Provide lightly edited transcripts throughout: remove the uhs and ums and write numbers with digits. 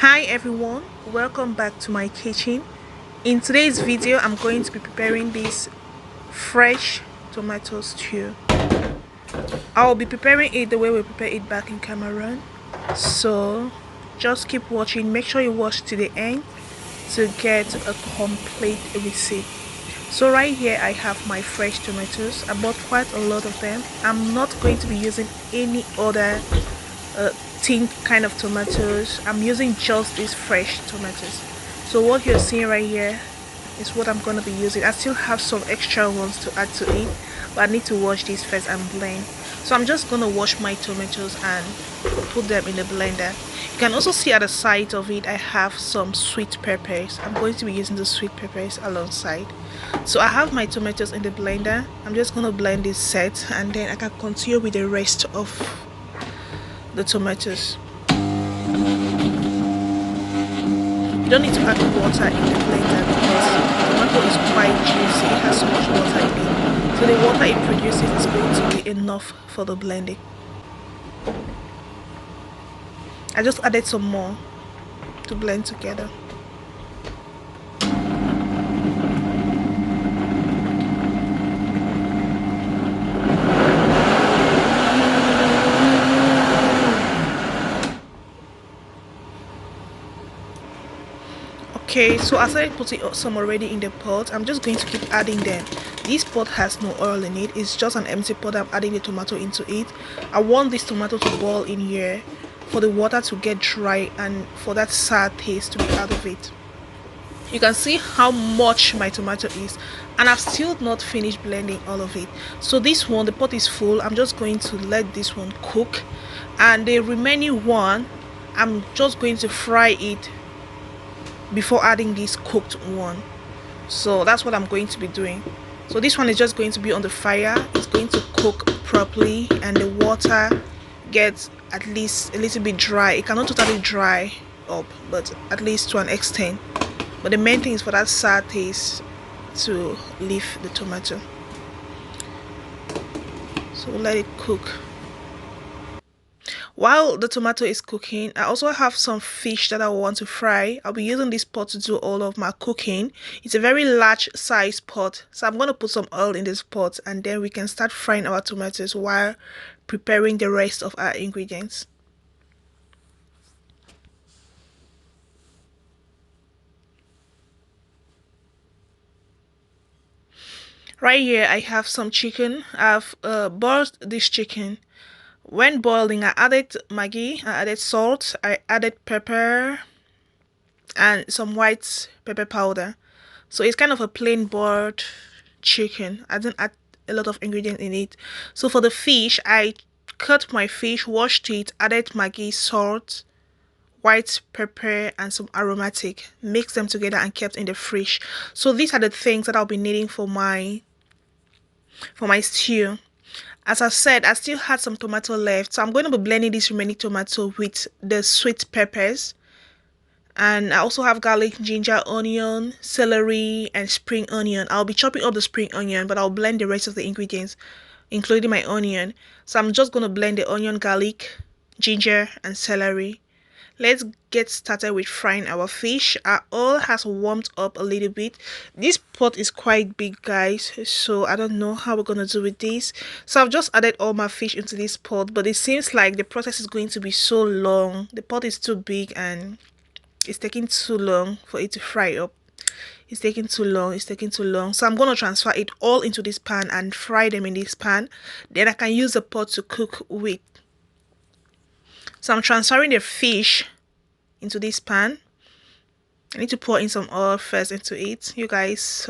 Hi everyone, welcome back to my kitchen. In today's video I'm going to be preparing this fresh tomato stew. I'll be preparing it the way we prepare it back in Cameroon, so just keep watching. Make sure you watch to the end to get a complete receipt. So right here I have my fresh tomatoes. I bought quite a lot of them. I'm not going to be using any other tin kind of tomatoes. I'm using just these fresh tomatoes. So what you're seeing right here is what I'm going to be using. I still have some extra ones to add to it, but I need to wash these first and blend. So I'm just going to wash my tomatoes and put them in the blender. You can also see at the side of it I have some sweet peppers. I'm going to be using the sweet peppers alongside. So I have my tomatoes in the blender. I'm just going to blend this set and then I can continue with the rest of the tomatoes. You don't need to add water in the blender because the tomato is quite juicy. It has so much water in it. So the water it produces is going to be enough for the blending. I just added some more to blend together. Okay, so I started putting some already in the pot. I'm just going to keep adding them. This pot has no oil in it. It's just an empty pot. I'm adding the tomato into it. I want this tomato to boil in here for the water to get dry and for that sour taste to be out of it. You can see how much my tomato is, and I've still not finished blending all of it. So this one, the pot is full. I'm just going to let this one cook, and the remaining one I'm just going to fry it before adding this cooked one. So that's what I'm going to be doing. So this one is just going to be on the fire. It's going to cook properly and the water gets at least a little bit dry. It cannot totally dry up, but at least to an extent. But the main thing is for that sour taste to leave the tomato. So we'll let it cook. While the tomato is cooking, I also have some fish that I want to fry. I'll be using this pot to do all of my cooking. It's a very large size pot, so I'm going to put some oil in this pot and then we can start frying our tomatoes while preparing the rest of our ingredients. Right here I have some chicken. I've boiled this chicken. When boiling, I added maggi, I added salt, I added pepper and some white pepper powder. So it's kind of a plain boiled chicken. I didn't add a lot of ingredients in it. So for the fish, I cut my fish, washed it, added maggi, salt, white pepper and some aromatic, mixed them together and kept in the fridge. So these are the things that I'll be needing for my stew. As I said, I still had some tomato left, so I'm going to be blending this remaining tomato with the sweet peppers. And I also have garlic, ginger, onion, celery, and spring onion. I'll be chopping up the spring onion, but I'll blend the rest of the ingredients, including my onion. So I'm just going to blend the onion, garlic, ginger, and celery. Let's get started with frying our fish. Our oil has warmed up a little bit. This pot is quite big, guys, so I don't know how we're gonna do with this. So I've just added all my fish into this pot, but it seems like the process is going to be so long. The pot is too big and it's taking too long for it to fry up. It's taking too long. So I'm going to transfer it all into this pan and fry them in this pan. Then I can use the pot to cook with. So I'm transferring the fish into this pan. I need to pour in some oil first into it. You guys,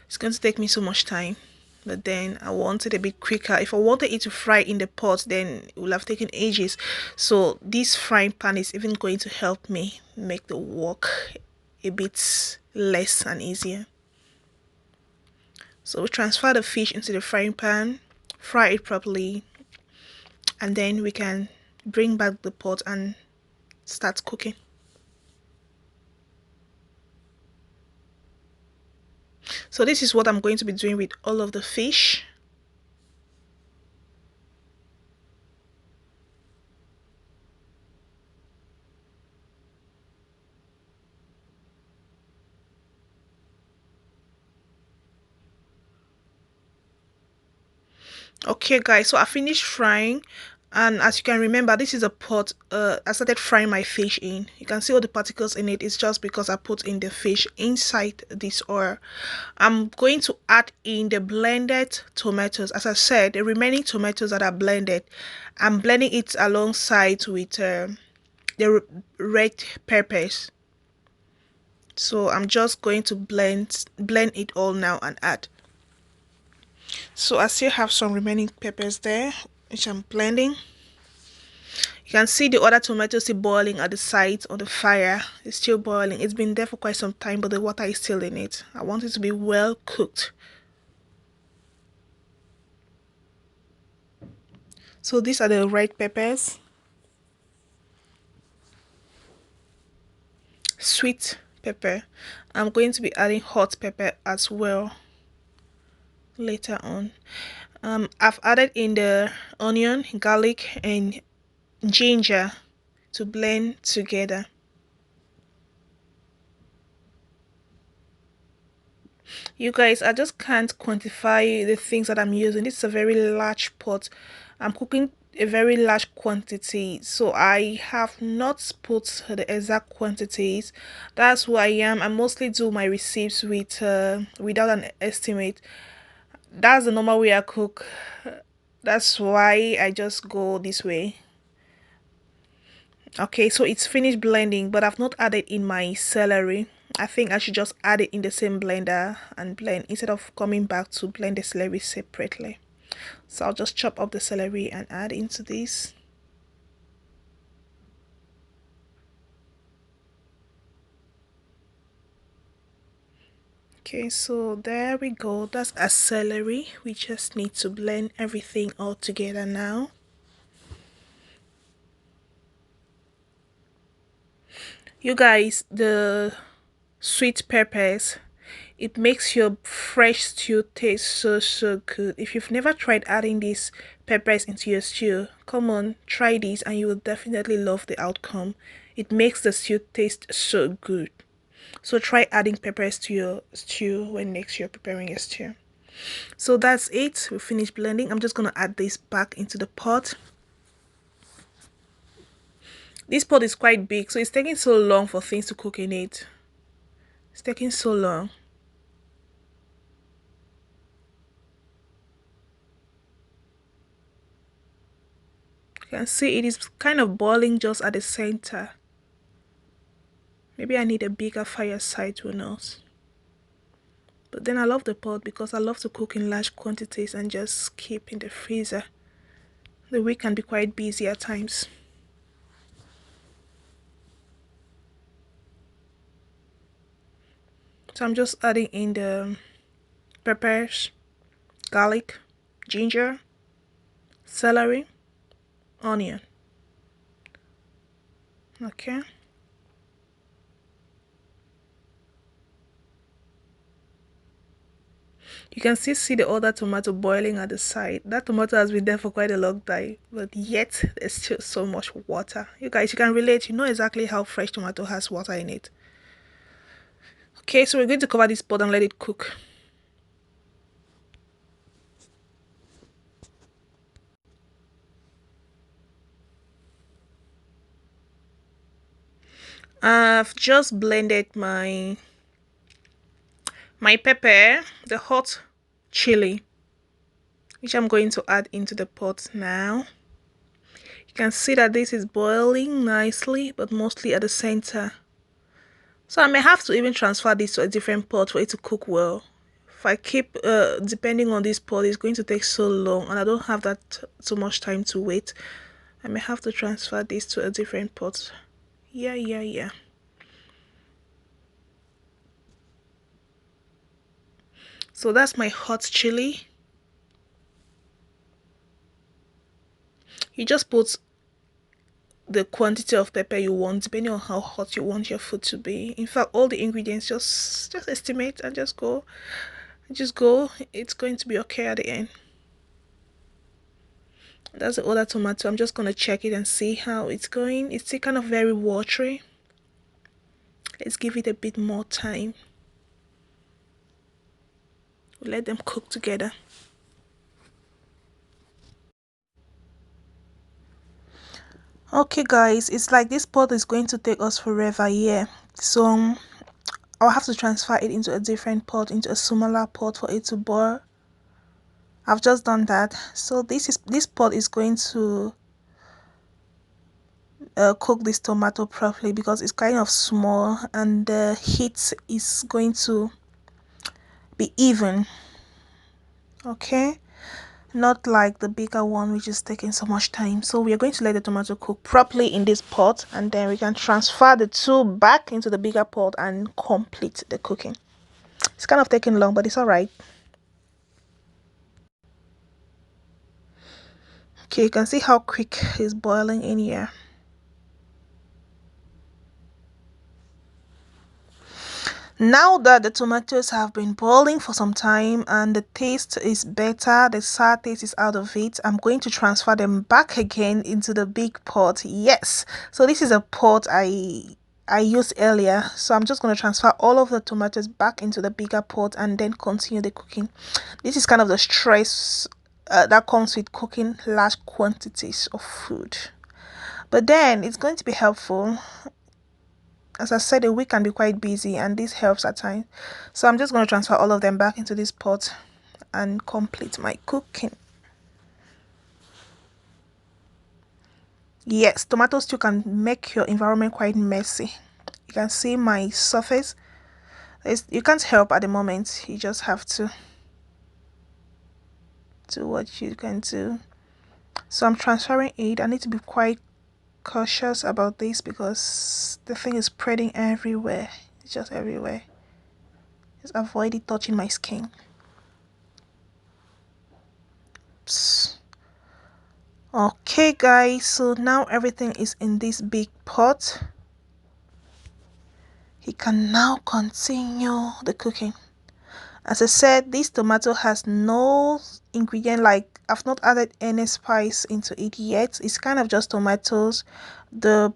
it's going to take me so much time. But then I want it a bit quicker. If I wanted it to fry in the pot, then it would have taken ages. So this frying pan is even going to help me make the work a bit less and easier. So we transfer the fish into the frying pan, fry it properly, and then we can bring back the pot and start cooking. So this is what I'm going to be doing with all of the fish. Okay guys, so I finished frying, and as you can remember, this is a pot I started frying my fish in. You can see all the particles in it. It's just because I put in the fish inside this oil. I'm going to add in the blended tomatoes. As I said, the remaining tomatoes that are blended, I'm blending it alongside with the red peppers. So I'm just going to blend it all now and add. So I still have some remaining peppers there, which I'm blending. You can see the other tomato still boiling at the side on the fire. It's still boiling. It's been there for quite some time, but the water is still in it. I want it to be well cooked. So these are the red peppers, sweet pepper. I'm going to be adding hot pepper as well later on. I've added in the onion, garlic, and ginger to blend together. You guys, I just can't quantify the things that I'm using. This is a very large pot. I'm cooking a very large quantity, so I have not put the exact quantities. That's who I am. I mostly do my receipts with without an estimate. That's the normal way I cook. That's why I just go this way. Okay, so it's finished blending, but I've not added in my celery. I think I should just add it in the same blender and blend instead of coming back to blend the celery separately. So I'll just chop up the celery and add into this. Okay, so there we go. That's a celery. We just need to blend everything all together now. You guys, the sweet peppers, it makes your fresh stew taste so good. If you've never tried adding these peppers into your stew, come on, try this and you will definitely love the outcome. It makes the stew taste so good. So try adding peppers to your stew when next you're preparing your stew. So that's it. We finished blending. I'm just gonna add this back into the pot. This pot is quite big, so it's taking so long for things to cook in it. It's taking so long. You can see it is kind of boiling just at the center. Maybe I need a bigger fire site, who knows. But then I love the pot because I love to cook in large quantities and just keep in the freezer. The week can be quite busy at times. So I'm just adding in the peppers, garlic, ginger, celery, onion. Okay. You can still see the other tomato boiling at the side. That tomato has been there for quite a long time, but yet there's still so much water. You guys, you can relate. You know exactly how fresh tomato has water in it. Okay, so we're going to cover this pot and let it cook. I've just blended my pepper, the hot chili, which I'm going to add into the pot now. You can see that this is boiling nicely, but mostly at the center. So I may have to even transfer this to a different pot for it to cook well. If I keep depending on this pot, it's going to take so long and I don't have that so much time to wait. I may have to transfer this to a different pot. Yeah. So that's my hot chili. You just put the quantity of pepper you want depending on how hot you want your food to be. In fact, all the ingredients, just estimate and just go. It's going to be okay at the end. That's the other tomato. I'm just gonna check it and see how it's going. It's still kind of very watery. Let's give it a bit more time. We'll let them cook together. Okay guys, it's like this pot is going to take us forever, yeah. So I'll have to transfer it into a different pot, into a smaller pot for it to boil. I've just done that. So this pot is going to cook this tomato properly because it's kind of small and the heat is going to be even. Okay, not like the bigger one which is taking so much time. So we are going to let the tomato cook properly in this pot, and then we can transfer the two back into the bigger pot and complete the cooking. It's kind of taking long, but it's all right. Okay, you can see how quick it's boiling in here. Now that the tomatoes have been boiling for some time and the taste is better, the sour taste is out of it, I'm going to transfer them back again into the big pot. Yes, so this is a pot I used earlier, so I'm just going to transfer all of the tomatoes back into the bigger pot and then continue the cooking. This is kind of the stress that comes with cooking large quantities of food, but then it's going to be helpful. As I said, a week can be quite busy and this helps at times. So I'm just going to transfer all of them back into this pot and complete my cooking. Yes, tomatoes too can make your environment quite messy. You can see my surface. You can't help at the moment. You just have to do what you can do. So I'm transferring it. I need to be quite cautious about this because the thing is spreading everywhere. It's just everywhere. Just avoid it touching my skin. Psst. Okay guys, so now everything is in this big pot. He can now continue the cooking. As I said, this tomato has no ingredient, like I've not added any spice into it yet. It's kind of just tomatoes, the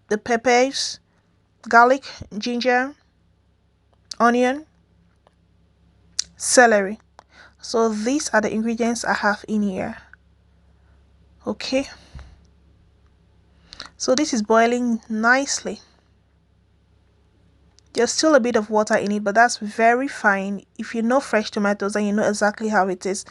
peppers, garlic, ginger, onion, celery. So these are the ingredients I have in here. Okay, so this is boiling nicely. There's still a bit of water in it, but that's very fine. If you know fresh tomatoes and you know exactly how it is,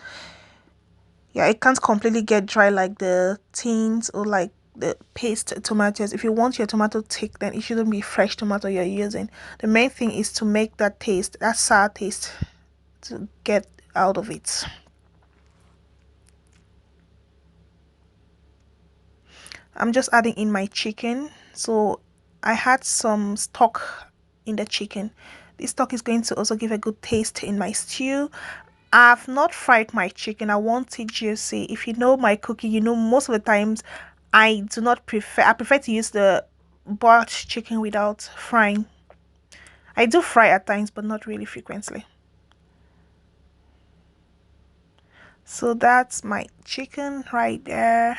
yeah, it can't completely get dry like the tins or like the paste tomatoes. If you want your tomato thick, then it shouldn't be fresh tomato you're using. The main thing is to make that taste, that sour taste, to get out of it. I'm just adding in my chicken. So I had some stock in the chicken. This stock is going to also give a good taste in my stew. I've not fried my chicken. I want it juicy. If you know my cooking, you know most of the times I do not prefer. I prefer to use the boiled chicken without frying. I do fry at times, but not really frequently. So that's my chicken right there.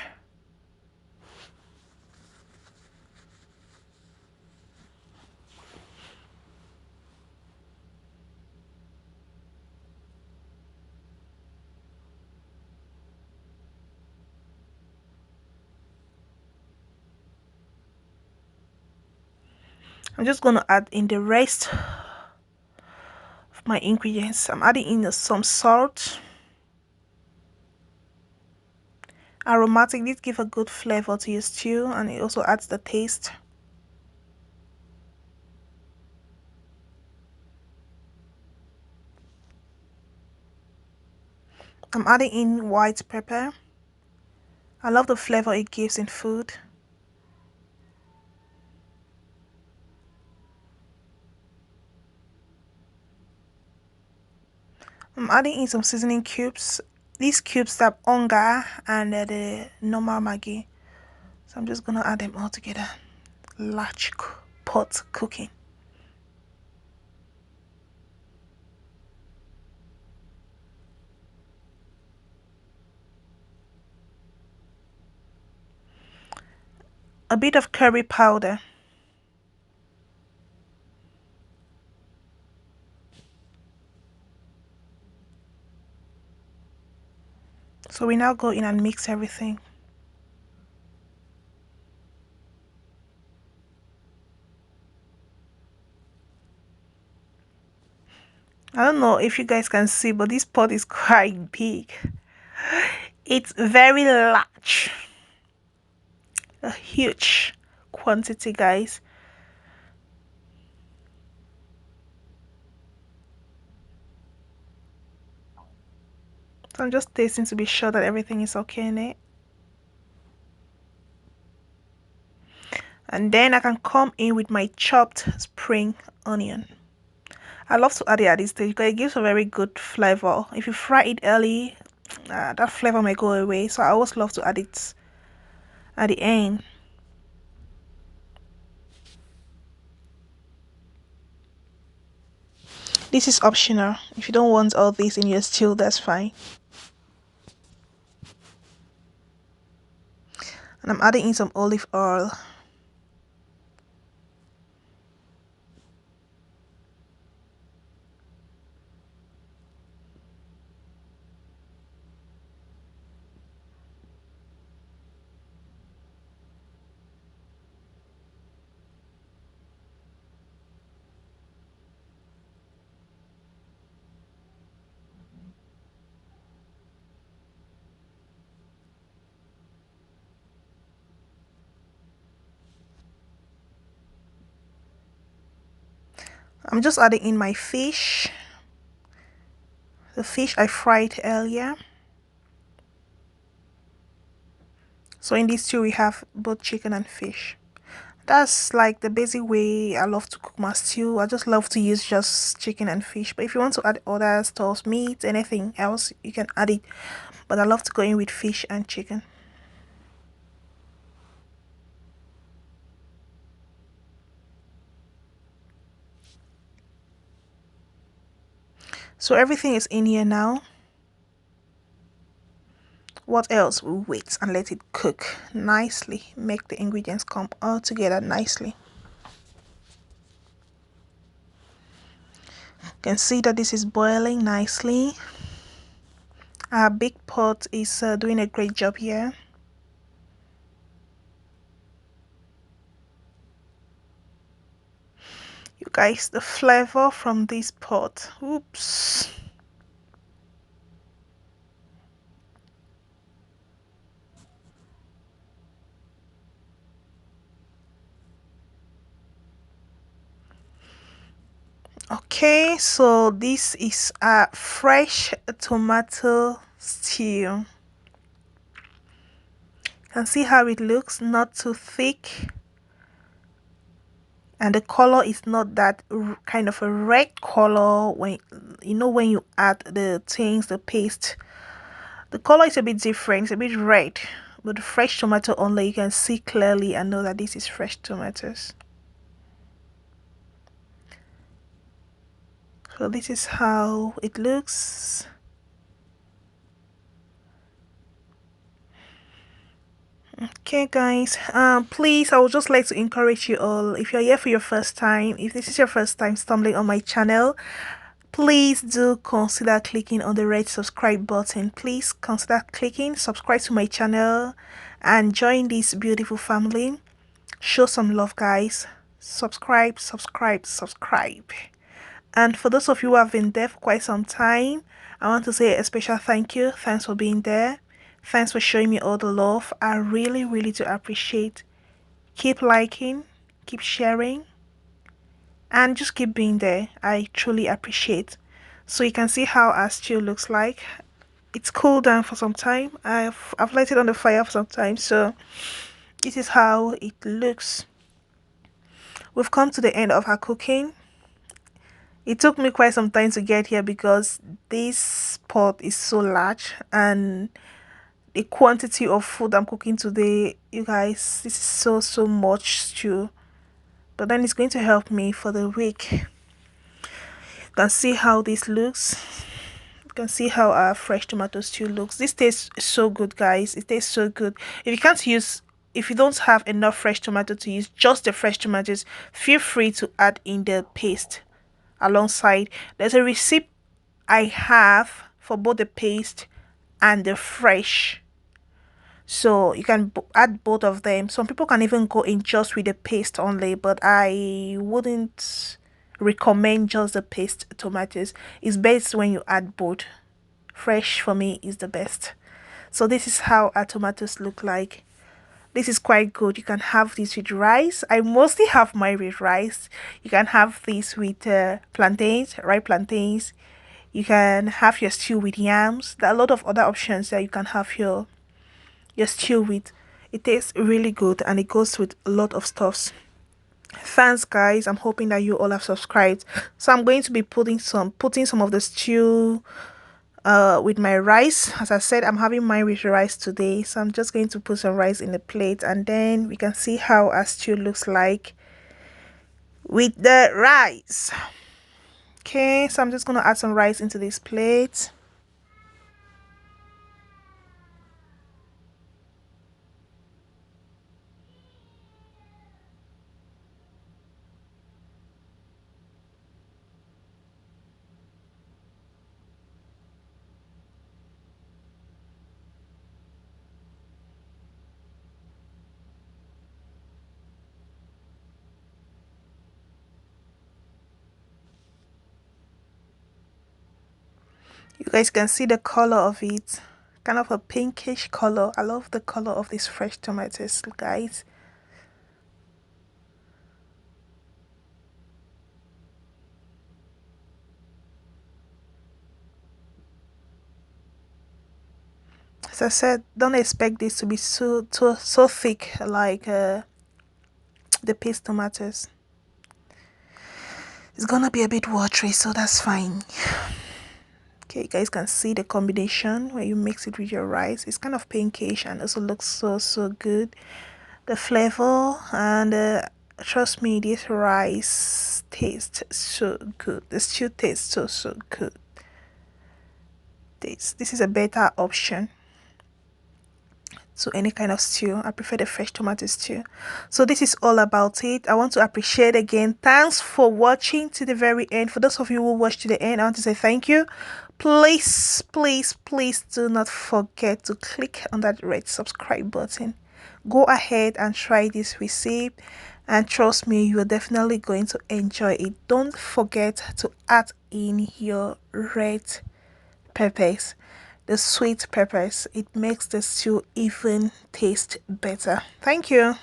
I'm just going to add in the rest of my ingredients. I'm adding in some salt. Aromatic, this gives a good flavor to your stew and it also adds the taste. I'm adding in white pepper. I love the flavor it gives in food. I'm adding in some seasoning cubes. These cubes have onga and the normal maggi. So I'm just gonna add them all together. Large pot cooking. A bit of curry powder. So we now go in and mix everything. I don't know if you guys can see, but this pot is quite big. It's very large, a huge quantity, guys. So I'm just tasting to be sure that everything is okay in it. And then I can come in with my chopped spring onion. I love to add it at this stage because it gives a very good flavor. If you fry it early, that flavor may go away. So I always love to add it at the end. This is optional. If you don't want all this in your stew, that's fine. And I'm adding in some olive oil. I'm just adding in my fish. The fish I fried earlier. So in this stew we have both chicken and fish. That's like the basic way I love to cook my stew. I just love to use just chicken and fish. But if you want to add other stuff, meat, anything else, you can add it. But I love to go in with fish and chicken. So everything is in here now. What else? We'll wait and let it cook nicely. Make the ingredients come all together nicely. You can see that this is boiling nicely. Our big pot is doing a great job here. You guys, the flavor from this pot. Oops. Okay, so this is a fresh tomato stew. You can see how it looks, not too thick. And the color is not that kind of a red color when when you add the things, the paste. The color is a bit different, it's a bit red. But the fresh tomato only, you can see clearly and know that this is fresh tomatoes. So this is how it looks. Okay guys, please, I would just like to encourage you all, if you're here for your first time, if this is your first time stumbling on my channel, please do consider clicking on the red subscribe button. Please consider clicking subscribe to my channel and join this beautiful family. Show some love guys. Subscribe, subscribe, subscribe. And for those of you who have been there for quite some time, I want to say a special thank you. Thanks for being there. Thanks for showing me all the love. I really, really do appreciate. Keep liking, keep sharing, and just keep being there. I truly appreciate. So you can see how our stew looks like. It's cooled down for some time. I've let it on the fire for some time. So this is how it looks. We've come to the end of our cooking. It took me quite some time to get here because this pot is so large and the quantity of food I'm cooking today, you guys, this is so much stew. But then it's going to help me for the week. You can see how this looks. You can see how our fresh tomato stew looks. This tastes so good, guys. It tastes so good. If you don't have enough fresh tomato to use just the fresh tomatoes, feel free to add in the paste alongside. There's a receipt I have for both the paste and the fresh, so you can add both of them. Some people can even go in just with the paste only, but I wouldn't recommend just the paste tomatoes. It's best when you add both. Fresh for me is the best. So this is how our tomatoes look like. This is quite good. You can have this with rice. I mostly have mine with rice. You can have this with plantains, ripe plantains. You can have your stew with yams. There are a lot of other options that you can have your stew with. It tastes really good and it goes with a lot of stuffs. Thanks guys. I'm hoping that you all have subscribed. So I'm going to be putting some of the stew with my rice. As I said, I'm having mine with rice today, so I'm just going to put some rice in the plate and then we can see how our stew looks like with the rice. Okay, so I'm just going to add some rice into this plate. You guys can see the color of it, kind of a pinkish color. I love the color of these fresh tomatoes, guys. As I said, don't expect this to be so thick like the paste tomatoes. It's gonna be a bit watery, so that's fine. Okay, you guys can see the combination where you mix it with your rice. It's kind of pinkish and also looks so good. The flavor and trust me, this rice tastes so good. The stew tastes so good. This is a better option to any kind of stew. I prefer the fresh tomato stew. So this is all about it. I want to appreciate again. Thanks for watching to the very end. For those of you who watched to the end, I want to say thank you. Please do not forget to click on that red subscribe button. Go ahead and try this recipe and trust me, you're definitely going to enjoy it. Don't forget to add in your red peppers, the sweet peppers. It makes the stew even taste better. Thank you.